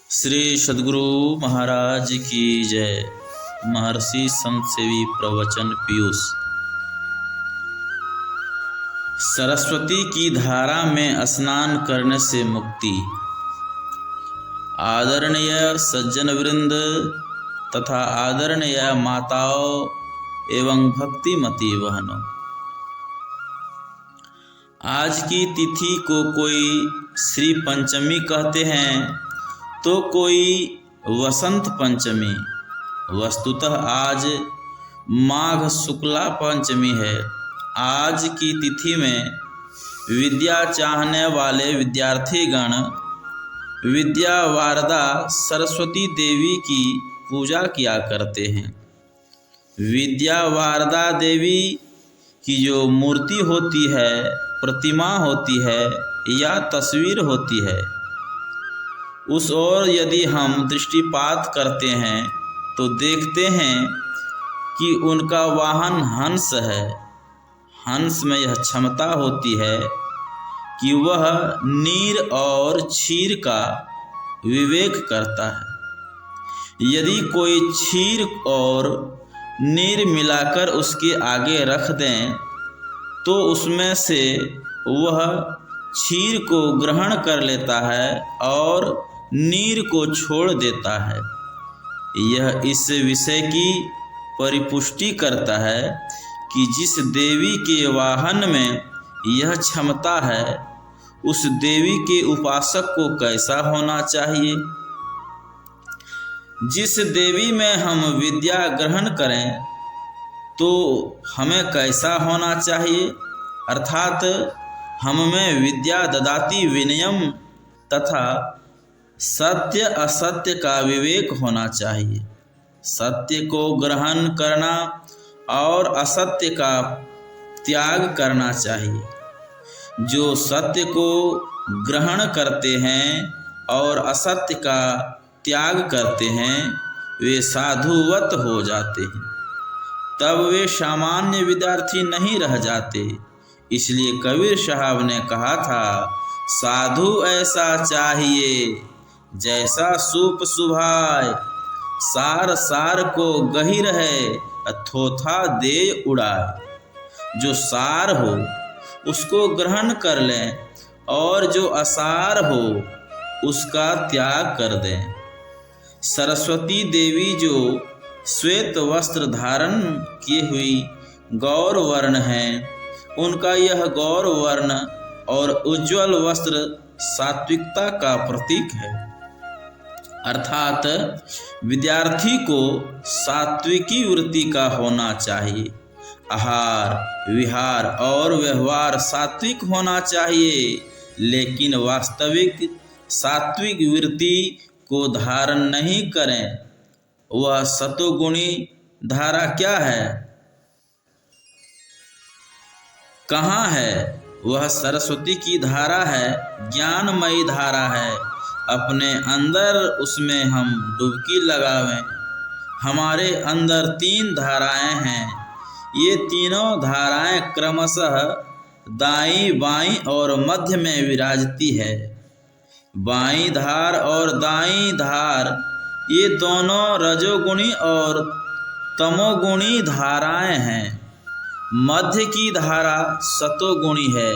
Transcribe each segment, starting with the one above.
श्री सद्गुरु महाराज की जय। महर्षि संत सेवी प्रवचन पीयूष। सरस्वती की धारा में स्नान करने से मुक्ति। आदरणीय सज्जन वृंद तथा आदरणीय माताओं एवं भक्तिमती बहनों, आज की तिथि को कोई श्री पंचमी कहते हैं तो कोई वसंत पंचमी। वस्तुतः आज माघ शुक्ला पंचमी है। आज की तिथि में विद्या चाहने वाले विद्यार्थीगण विद्या वारदा सरस्वती देवी की पूजा किया करते हैं। विद्या वारदा देवी की जो मूर्ति होती है, प्रतिमा होती है या तस्वीर होती है, उस ओर यदि हम दृष्टिपात करते हैं तो देखते हैं कि उनका वाहन हंस है। हंस में यह क्षमता होती है कि वह नीर और क्षीर का विवेक करता है। यदि कोई क्षीर और नीर मिलाकर उसके आगे रख दें तो उसमें से वह क्षीर को ग्रहण कर लेता है और नीर को छोड़ देता है। यह इस विषय की परिपुष्टि करता है कि जिस देवी के वाहन में यह क्षमता है, उस देवी के उपासक को कैसा होना चाहिए। जिस देवी में हम विद्या ग्रहण करें तो हमें कैसा होना चाहिए, अर्थात हम में विद्या ददाती विनयम तथा सत्य असत्य का विवेक होना चाहिए। सत्य को ग्रहण करना और असत्य का त्याग करना चाहिए। जो सत्य को ग्रहण करते हैं और असत्य का त्याग करते हैं, वे साधुवत हो जाते हैं। तब वे सामान्य विद्यार्थी नहीं रह जाते। इसलिए कबीर साहब ने कहा था, साधु ऐसा चाहिए जैसा सूप सुभाए, सार सार को गही रहे थोथा दे उड़ाए। जो सार हो उसको ग्रहण कर लें और जो असार हो उसका त्याग कर दें। सरस्वती देवी जो श्वेत वस्त्र धारण किए हुई गौर वर्ण हैं, उनका यह गौर वर्ण और उज्ज्वल वस्त्र सात्विकता का प्रतीक है। अर्थात विद्यार्थी को सात्विकी वृत्ति का होना चाहिए। आहार विहार और व्यवहार सात्विक होना चाहिए, लेकिन वास्तविक सात्विक वृत्ति को धारण नहीं करें। वह सतोगुणी धारा क्या है, कहाँ है? वह सरस्वती की धारा है, ज्ञानमयी धारा है। अपने अंदर उसमें हम डुबकी लगावें। हमारे अंदर 3 धाराएं हैं। ये तीनों धाराएं क्रमशः दाईं बाईं और मध्य में विराजती है। बाईं धार और दाईं धार ये दोनों रजोगुणी और तमोगुणी धाराएं हैं। मध्य की धारा सतोगुणी है।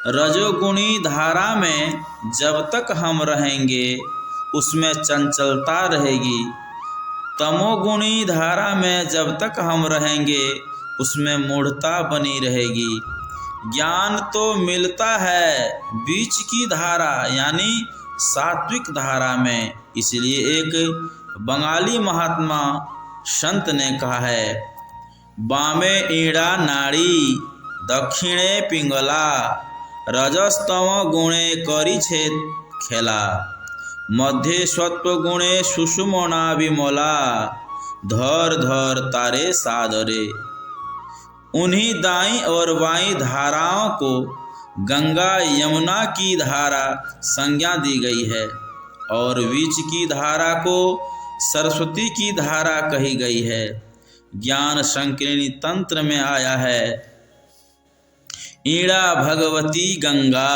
रजोगुणी धारा में जब तक हम रहेंगे उसमें चंचलता रहेगी। तमोगुणी धारा में जब तक हम रहेंगे उसमें मूढ़ता बनी रहेगी। ज्ञान तो मिलता है बीच की धारा यानी सात्विक धारा में। इसलिए एक बंगाली महात्मा संत ने कहा है, बामे ईड़ा नाड़ी दक्षिणे पिंगला, रजस्तम गुणे करी छेद खेला, मध्य सत्व गुणे सुषुमना विमला, धर धर तारे सादरे। उन्हीं दाईं और बाईं धाराओं को गंगा यमुना की धारा संज्ञा दी गई है और बीच की धारा को सरस्वती की धारा कही गई है। ज्ञान संकीर्णी तंत्र में आया है, ईड़ा भगवती गंगा,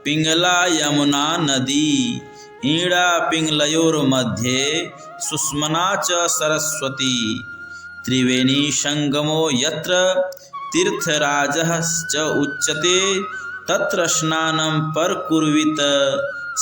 पिंगला यमुना नदी, ईड़ा पिंगलयोर्मध्ये सुष्मना च सरस्वती त्रिवेणी संगमो यत्र तीर्थराजः च उच्यते तत्र स्नानं परकुर्वीत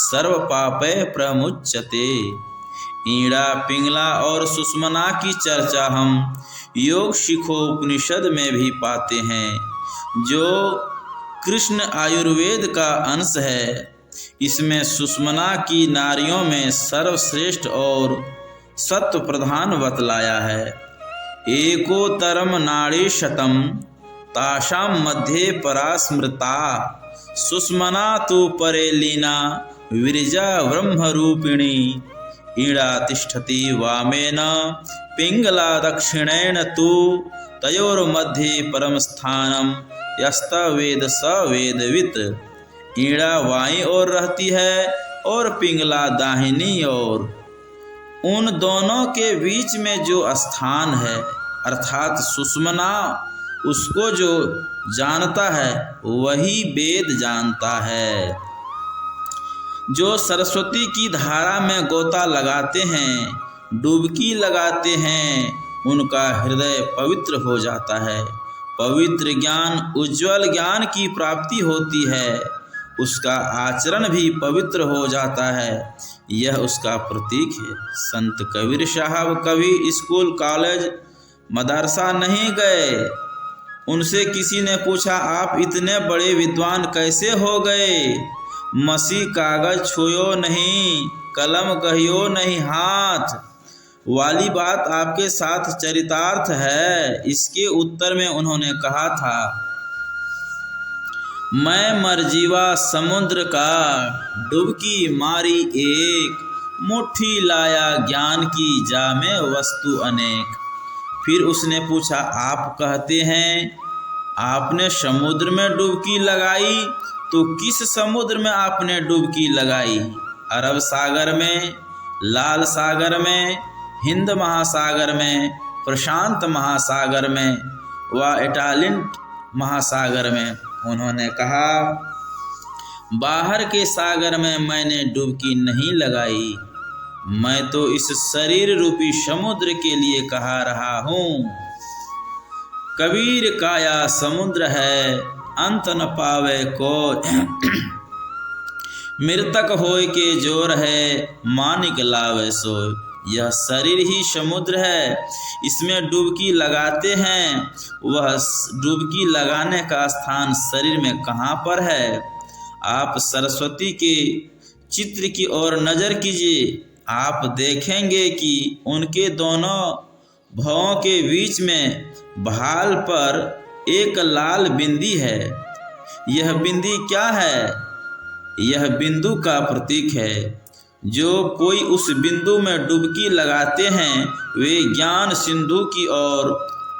सर्वपापैः प्रमुच्यते। ईड़ा पिंगला और सुष्मना की चर्चा हम योग शिखोपनिषद में भी पाते हैं, जो कृष्ण आयुर्वेद का अंश है। इसमें सुष्मना की नारियों में सर्वश्रेष्ठ और सत्व प्रधान बतलाया है। एकोत्तरम नाड़ी शतम तासां मध्ये परा स्मृता सुष्मना तु परे लीना विरजा ब्रह्मरूपिणी। ईड़ा तिष्ठति वामेन पिंगला दक्षिणेन तु तयोर्मध्ये परम स्थानम यस्तवेद स वेदवित्। ईड़ा बाईं ओर रहती है और पिंगला दाहिनी ओर। उन दोनों के बीच में जो स्थान है अर्थात सुष्मना, उसको जो जानता है वही वेद जानता है। जो सरस्वती की धारा में गोता लगाते हैं, डुबकी लगाते हैं, उनका हृदय पवित्र हो जाता है। पवित्र ज्ञान उज्ज्वल ज्ञान की प्राप्ति होती है, उसका आचरण भी पवित्र हो जाता है। यह उसका प्रतीक है। संत कबीर साहब कभी स्कूल कॉलेज मदरसा नहीं गए। उनसे किसी ने पूछा, आप इतने बड़े विद्वान कैसे हो गए? मसी कागज छुयो नहीं, कलम कहियो नहीं हाथ वाली बात आपके साथ चरितार्थ है। इसके उत्तर में उन्होंने कहा था, मैं मरजीवा समुद्र का डुबकी मारी एक, मुट्ठी लाया ज्ञान की जामे वस्तु अनेक। फिर उसने पूछा, आप कहते हैं आपने समुद्र में डुबकी लगाई, तो किस समुद्र में आपने डुबकी लगाई? अरब सागर में, लाल सागर में, हिंद महासागर में, प्रशांत महासागर में व इटालियन महासागर में? उन्होंने कहा, बाहर के सागर में मैंने डुबकी नहीं लगाई, मैं तो इस शरीर रूपी समुद्र के लिए कहा रहा हूँ। कबीर काया समुद्र है, अंत न पावे को मृतक होय के जोर है, मानिक लावे सोय। यह शरीर ही समुद्र है, इसमें डुबकी लगाते हैं। वह डुबकी लगाने का स्थान शरीर में कहाँ पर है? आप सरस्वती के चित्र की ओर नज़र कीजिए, आप देखेंगे कि उनके दोनों भवों के बीच में भाल पर एक लाल बिंदी है। यह बिंदी क्या है? यह बिंदु का प्रतीक है। जो कोई उस बिंदु में डुबकी लगाते हैं, वे ज्ञान सिंधु की ओर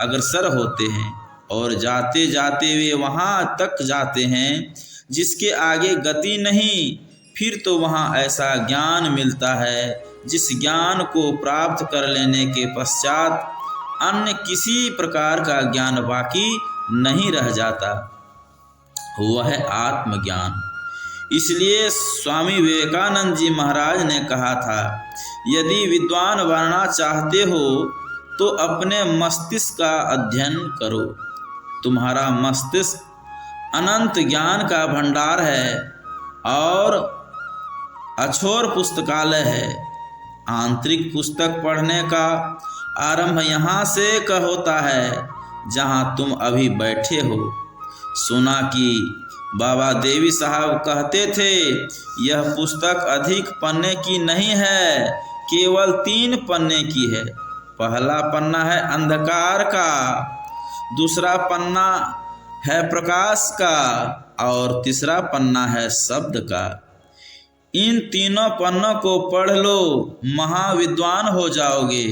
अग्रसर होते हैं और जाते जाते वे वहाँ तक जाते हैं जिसके आगे गति नहीं। फिर तो वहाँ ऐसा ज्ञान मिलता है जिस ज्ञान को प्राप्त कर लेने के पश्चात अन्य किसी प्रकार का ज्ञान बाकी नहीं रह जाता। वह है आत्मज्ञान। इसलिए स्वामी विवेकानंद जी महाराज ने कहा था, यदि विद्वान बनना चाहते हो तो अपने मस्तिष्क का अध्ययन करो। तुम्हारा मस्तिष्क अनंत ज्ञान का भंडार है और अछोर पुस्तकालय है। आंतरिक पुस्तक पढ़ने का आरंभ यहाँ से होता है जहाँ तुम अभी बैठे हो। सुना कि बाबा देवी साहब कहते थे, यह पुस्तक अधिक पन्ने की नहीं है, केवल 3 पन्ने की है। पहला पन्ना है अंधकार का, दूसरा पन्ना है प्रकाश का और तीसरा पन्ना है शब्द का। इन तीनों पन्नों को पढ़ लो, महाविद्वान हो जाओगे।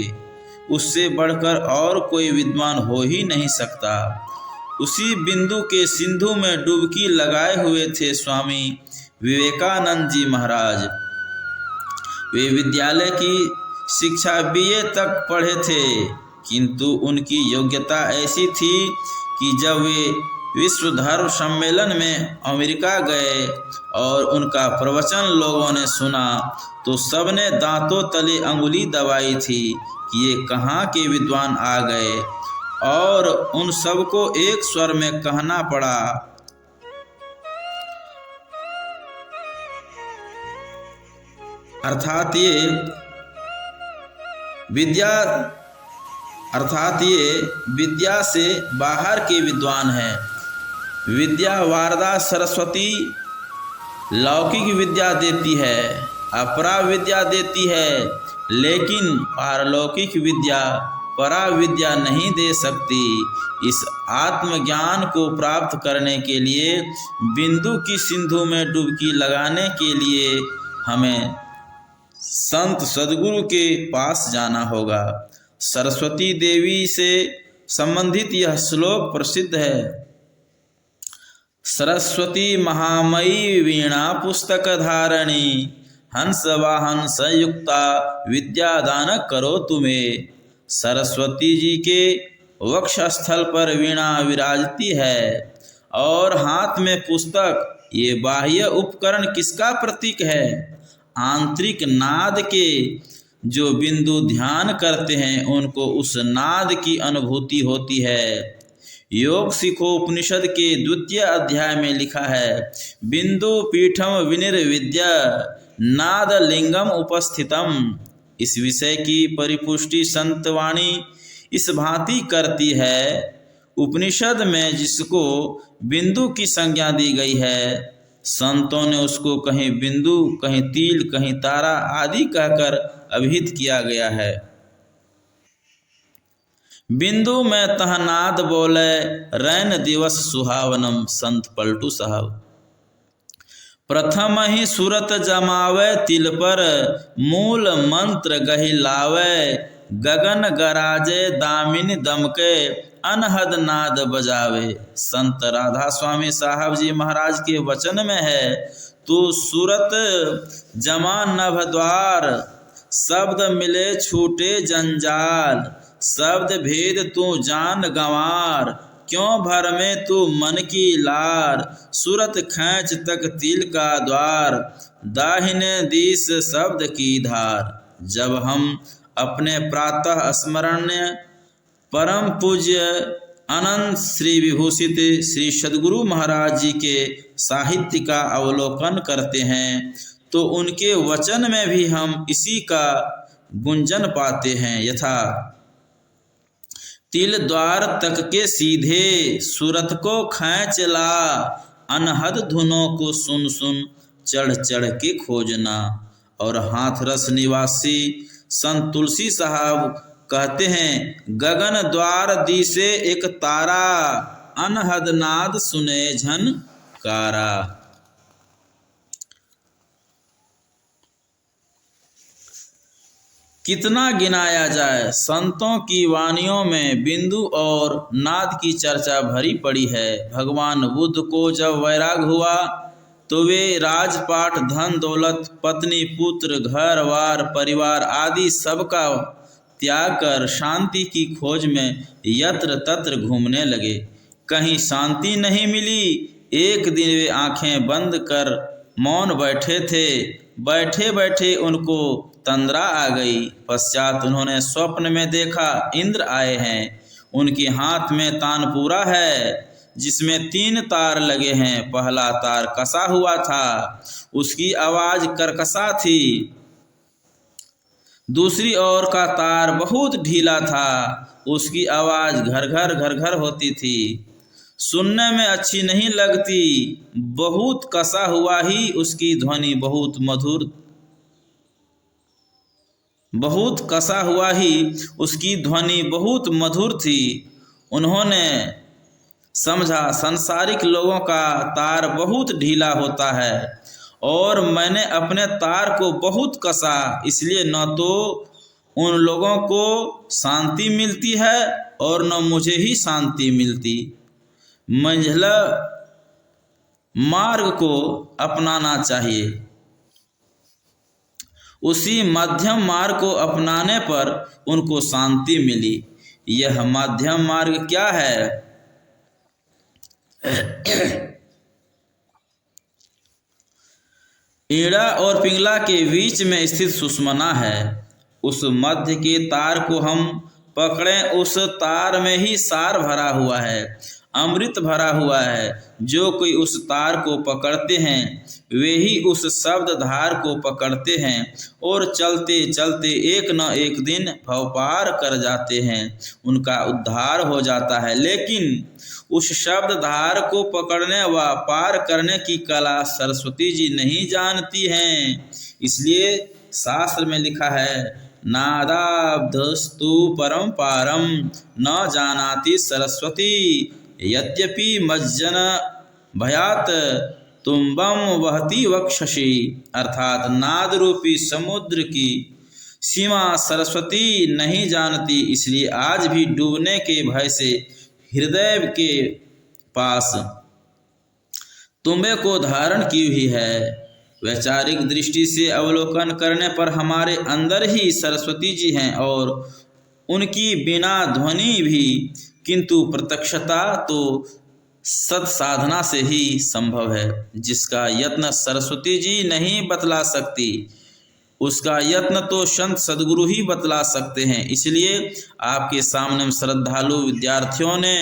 उससे बढ़कर और कोई विद्वान हो ही नहीं सकता। उसी बिंदु के सिंधु में डुबकी लगाए हुए थे स्वामी विवेकानंद जी महाराज। वे विद्यालय की शिक्षा BA तक पढ़े थे, किंतु उनकी योग्यता ऐसी थी कि जब वे विश्व धर्म सम्मेलन में अमेरिका गए और उनका प्रवचन लोगों ने सुना तो सबने दांतों तले अंगुली दबाई थी कि ये कहाँ के विद्वान आ गए, और उन सबको एक स्वर में कहना पड़ा, अर्थात ये विद्या से बाहर के विद्वान हैं। विद्या वारदा सरस्वती लौकिक विद्या देती है, अपरा विद्या देती है, लेकिन पारलौकिक विद्या परा विद्या नहीं दे सकती। इस आत्मज्ञान को प्राप्त करने के लिए बिंदु की सिंधु में डुबकी लगाने के लिए हमें संत सद्गुरु के पास जाना होगा। सरस्वती देवी से संबंधित यह श्लोक प्रसिद्ध है। सरस्वती महामयी वीणा पुस्तक धारणी, हंस वाहन संयुक्ता विद्या दान करो तुम्हें। सरस्वती जी के वक्षस्थल पर वीणा विराजती है और हाथ में पुस्तक। ये बाह्य उपकरण किसका प्रतीक है? आंतरिक नाद के। जो बिंदु ध्यान करते हैं उनको उस नाद की अनुभूति होती है। योग सिखो उपनिषद के 2वें अध्याय में लिखा है, बिंदु पीठम विनिर्विद्या नाद लिंगम उपस्थितम। इस विषय की परिपुष्टि संतवाणी इस भांति करती है। उपनिषद में जिसको बिंदु की संज्ञा दी गई है, संतों ने उसको कहीं बिंदु, कहीं तिल, कहीं तारा आदि कहकर अभिहित किया गया है। बिंदु में तह नाद बोले, रैन दिवस सुहावनम। संत पलटू साहब। प्रथम ही सुरत जमावे तिल पर, मूल मंत्र गहि लावे। गगन गराजे दामिनी दमके, अनहद नाद बजावे। संत राधा स्वामी साहब जी महाराज के वचन में है, तू सूरत जमा नभ द्वार, शब्द मिले छूटे जंजाल। शब्द भेद तू जान गंवार, क्यों भर में तू मन की लार। सूरत खैंच तक तिल का द्वार, दाहिने दिस शब्द की धार। जब हम अपने प्रातः स्मरणीय परम पूज्य अनंत श्री विभूषित श्री सद्गुरु महाराज जी के साहित्य का अवलोकन करते हैं तो उनके वचन में भी हम इसी का गुंजन पाते हैं। यथा तिल द्वार तक के सीधे, सूरत को खैंच ला। अनहद धुनों को सुन सुन चढ़ चढ़ के खोजना। और हाथरस निवासी संत तुलसी साहब कहते हैं, गगन द्वार दिसे एक तारा, अनहद नाद सुने झनकारा। कितना गिनाया जाए, संतों की वाणियों में बिंदु और नाद की चर्चा भरी पड़ी है। भगवान बुद्ध को जब वैराग हुआ तो वे राजपाट, धन दौलत, पत्नी, पुत्र, घर वार, परिवार आदि सबका त्याग कर शांति की खोज में यत्र तत्र घूमने लगे। कहीं शांति नहीं मिली। एक दिन वे आंखें बंद कर मौन बैठे थे। बैठे बैठे उनको तंद्रा आ गई। पश्चात उन्होंने स्वप्न में देखा इंद्र आए हैं। उनके हाथ में तानपूरा है जिसमें 3 तार लगे हैं। पहला तार कसा हुआ था, उसकी आवाज करकसा थी। दूसरी ओर का तार बहुत ढीला था, उसकी आवाज घर घर होती थी। सुनने में अच्छी नहीं लगती। बहुत कसा हुआ ही उसकी ध्वनि बहुत मधुर थी। उन्होंने समझा संसारिक लोगों का तार बहुत ढीला होता है और मैंने अपने तार को बहुत कसा, इसलिए न तो उन लोगों को शांति मिलती है और न मुझे ही शांति मिलती। मंझला मार्ग को अपनाना चाहिए। उसी मध्यम मार्ग को अपनाने पर उनको शांति मिली। यह मध्यम मार्ग क्या है? ईड़ा और पिंगला के बीच में स्थित सुषुम्ना है। उस मध्य के तार को हम पकड़ें, उस तार में ही सार भरा हुआ है, अमृत भरा हुआ है। जो कोई उस तार को पकड़ते हैं वे ही उस शब्द धार को पकड़ते हैं और चलते चलते एक न एक दिन भव पार कर जाते हैं, उनका उद्धार हो जाता है। लेकिन उस शब्द धार को पकड़ने व पार करने की कला सरस्वती जी नहीं जानती हैं। इसलिए शास्त्र में लिखा है, नादाब्धस्तु परम पारम न जानाति सरस्वती यद्यपि मज्जन भयात तुम्बम वहती वक्षसि। अर्थात नाद रूपी समुद्र की सीमा सरस्वती नहीं जानती, इसलिए आज भी डूबने के भय से हृदय के पास तुम्बे को धारण की हुई है। वैचारिक दृष्टि से अवलोकन करने पर हमारे अंदर ही सरस्वती जी हैं और उनकी बिना ध्वनि भी, किंतु प्रत्यक्षता तो सत्साधना से ही संभव है। जिसका यत्न सरस्वती जी नहीं बतला सकती, उसका यत्न तो संत सद्गुरु ही बतला सकते हैं। इसलिए आपके सामने श्रद्धालु विद्यार्थियों ने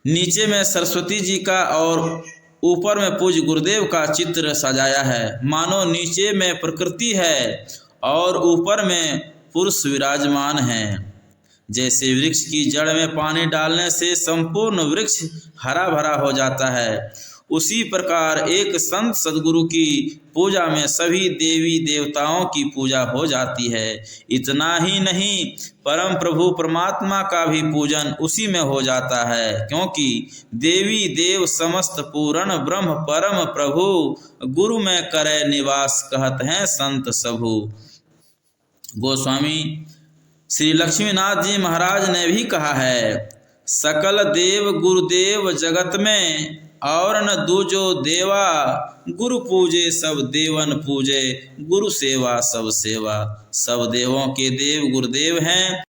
नीचे में सरस्वती जी का और ऊपर में पूज्य गुरुदेव का चित्र सजाया है। मानो नीचे में प्रकृति है और ऊपर में पुरुष विराजमान हैं। जैसे वृक्ष की जड़ में पानी डालने से संपूर्ण वृक्ष हरा भरा हो जाता है, उसी प्रकार एक संत सद्गुरु की पूजा में सभी देवी देवताओं की पूजा हो जाती है। इतना ही नहीं, परम प्रभु परमात्मा का भी पूजन उसी में हो जाता है, क्योंकि देवी देव समस्त पूर्ण ब्रह्म परम प्रभु गुरु में करे निवास कहत हैं संत सबू। गोस्वामी श्री लक्ष्मीनाथ जी महाराज ने भी कहा है, सकल देव गुरुदेव जगत में और न दूजो देवा, गुरु पूजे सब देवन पूजे, गुरु सेवा सब सेवा। सब देवों के देव गुरुदेव हैं